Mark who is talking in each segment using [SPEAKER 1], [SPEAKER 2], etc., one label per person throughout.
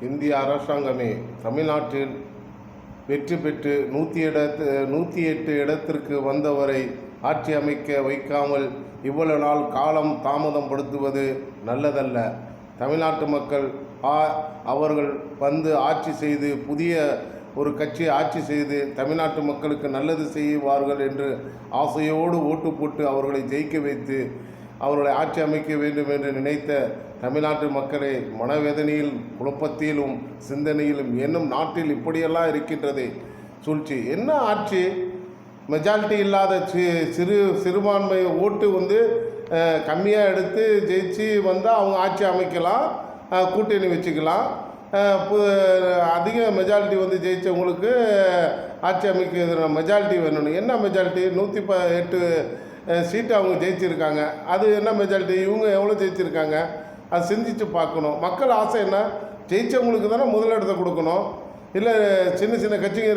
[SPEAKER 1] இந்திய அரசாங்கமே தமிழ்நாட்டில் வெற்றி பெற்று 108 இடத்திற்கு வந்தவரை ஆட்சி அமைக்க வைக்காமல் இவ்வளவு நாள் காலம் தாமதம் படுத்துவது நல்லதல்ல. தமிழ்நாட்டு மக்கள் அவர்கள் வந்து ஆட்சி செய்து புதிய ஒரு கட்சி ஆட்சி செய்து தமிழ்நாட்டு மக்களுக்கு நல்லது செய்வார்கள் என்று ஆசையோடு ஓட்டு போட்டு அவர்களை ஜெயிக்க வைத்து அவர்களை ஆட்சி அமைக்க வேண்டும் என்று நினைத்த தமிழ்நாட்டு மக்களை மனவேதனையில் குழப்பத்திலும் சிந்தனையிலும் என்னும் நாட்டில் இப்படியெல்லாம் இருக்கின்றது சூழ்ச்சி. என்ன ஆட்சி? மெஜாரிட்டி இல்லாத சிறுபான்மை ஓட்டு வந்து கம்மியாக எடுத்து ஜெயிச்சு வந்தால் அவங்க ஆட்சி அமைக்கலாம், கூட்டணி வச்சுக்கலாம். அதிக மெஜாரிட்டி வந்து ஜெயித்தவங்களுக்கு ஆட்சி அமைக்க மெஜாரிட்டி வேணும். என்ன மெஜாரிட்டி? 108 சீட்டு அவங்க ஜெயிச்சிருக்காங்க. அது என்ன மெஜாரிட்டி? இவங்க எவ்வளோ ஜெயிச்சிருக்காங்க? அது சிந்திச்சு பார்க்கணும். மக்கள் ஆசை என்ன? ஜெயித்தவங்களுக்கு தானே முதலிடத்தை கொடுக்கணும். இல்லை சின்ன சின்ன கட்சிங்க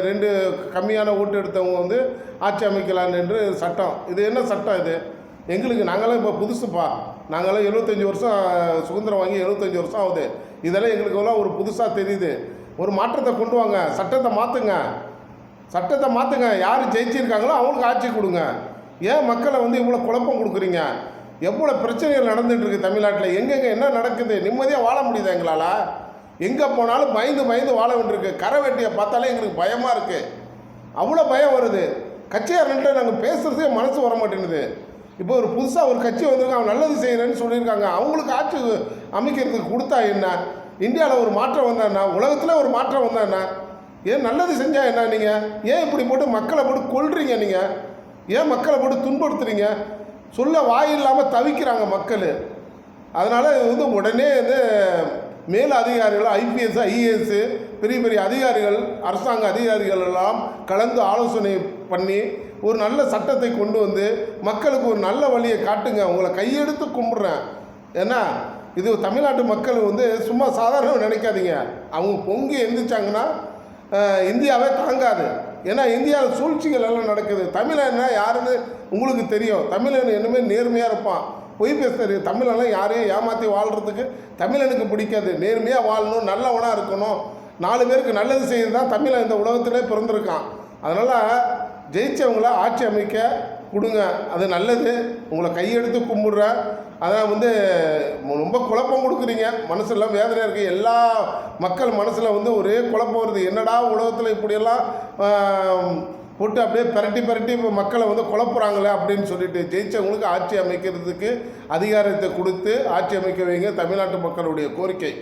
[SPEAKER 1] ரெண்டு கம்மியான ஓட்டு எடுத்தவங்க வந்து ஆட்சி அமைக்கலான்னு என்று சட்டம். இது என்ன சட்டம் இது? எங்களுக்கு நாங்களாம் இப்போ புதுசுப்பா, நாங்களாம் 75 வருஷம் சுதந்திரம் வாங்கி 75 வருஷம் ஆகுது. இதெல்லாம் எங்களுக்கெல்லாம் ஒரு புதுசாக தெரியுது. ஒரு மாற்றத்தை கொண்டு வாங்க, சட்டத்தை மாற்றுங்க. யார் ஜெயிச்சிருக்காங்களோ அவங்களுக்கு ஆட்சி கொடுங்க. ஏன் மக்களை வந்து இவ்வளோ குழப்பம் கொடுக்குறீங்க? எவ்வளோ பிரச்சனைகள் நடந்துகிட்ருக்கு தமிழ்நாட்டில். எங்கெங்கே என்ன நடக்குது? நிம்மதியாக வாழ முடியுதா எங்களால்? எங்கே போனாலும் பயந்து வாழ வேண்டியிருக்கு. கரை வெட்டியை பார்த்தாலே எங்களுக்கு பயமாக இருக்குது. அவ்வளோ பயம் வருது. கட்சியார்கிட்ட நாங்கள் பேசுகிறதே மனசு வர மாட்டேங்குது. இப்போ ஒரு புதுசாக ஒரு கட்சி வந்திருக்காங்க, அவங்க நல்லது செய்கிறேன்னு சொல்லியிருக்காங்க. அவங்களுக்கு ஆட்சி அமைக்கிறதுக்கு கொடுத்தா என்ன? இந்தியாவில் ஒரு மாற்றம் வந்தால் என்ன? உலகத்தில் ஒரு மாற்றம் வந்தால் என்ன? ஏன் நல்லது செஞ்சால் என்ன? நீங்கள் ஏன் இப்படி போட்டு மக்களை போட்டு கொல்றீங்க? நீங்கள் ஏன் மக்களை போட்டு துன்படுத்துறீங்க? சொல்ல வாய் இல்லாமல் தவிக்கிறாங்க மக்கள். அதனால் இது வந்து உடனே வந்து மேல் அதிகாரிகள், ஐபிஎஸ், ஐஏஎஸ், பெரிய அதிகாரிகள், அரசாங்க அதிகாரிகள் எல்லாம் கலந்து ஆலோசனை பண்ணி ஒரு நல்ல சட்டத்தை கொண்டு வந்து மக்களுக்கு ஒரு நல்ல வழியை காட்டுங்க. உங்களை கையெடுத்து கும்பிட்றேன். ஏன்னா இது தமிழ்நாட்டு மக்கள் வந்து சும்மா சாதாரணமாக நினைக்காதீங்க. அவங்க பொங்கி எந்திரிச்சாங்கன்னா இந்தியாவே தாங்காது. ஏன்னா இந்தியாவில் சூழ்ச்சிகள் எல்லாம் நடக்குது. தமிழன்னா யாருன்னு உங்களுக்கு தெரியும். தமிழன் என்னமே நேர்மையாக இருப்பான், பொய் பேச தெரியும். தமிழெல்லாம் யாரையும் ஏமாற்றி வாழ்கிறதுக்கு தமிழனுக்கு பிடிக்காது. நேர்மையாக வாழணும், நல்லவனாக இருக்கணும், 4 பேருக்கு நல்லது செய்யறது தான் தமிழன் இந்த உலகத்திலே பிறந்திருக்கான். அதனால் ஜெயித்தவங்கள ஆட்சி அமைக்க கொடுங்க, அது நல்லது. உங்களை கையெடுத்து கும்பிட்றேன். அதான் வந்து ரொம்ப குழப்பம் கொடுக்குறீங்க. மனசெல்லாம் வேதனையாக இருக்குது. எல்லா மக்கள் மனசில் வந்து ஒரே குழப்பம் வருது. என்னடா உலகத்தில் இப்படியெல்லாம் போட்டு அப்படியே பிரட்டி இப்போ மக்களை வந்து குழப்புறாங்களே அப்படின்னு சொல்லிட்டு ஜெயித்தவங்களுக்கு ஆட்சி அமைக்கிறதுக்கு அதிகாரத்தை கொடுத்து ஆட்சி அமைக்க வைங்க. தமிழ்நாட்டு மக்களுடைய கோரிக்கை.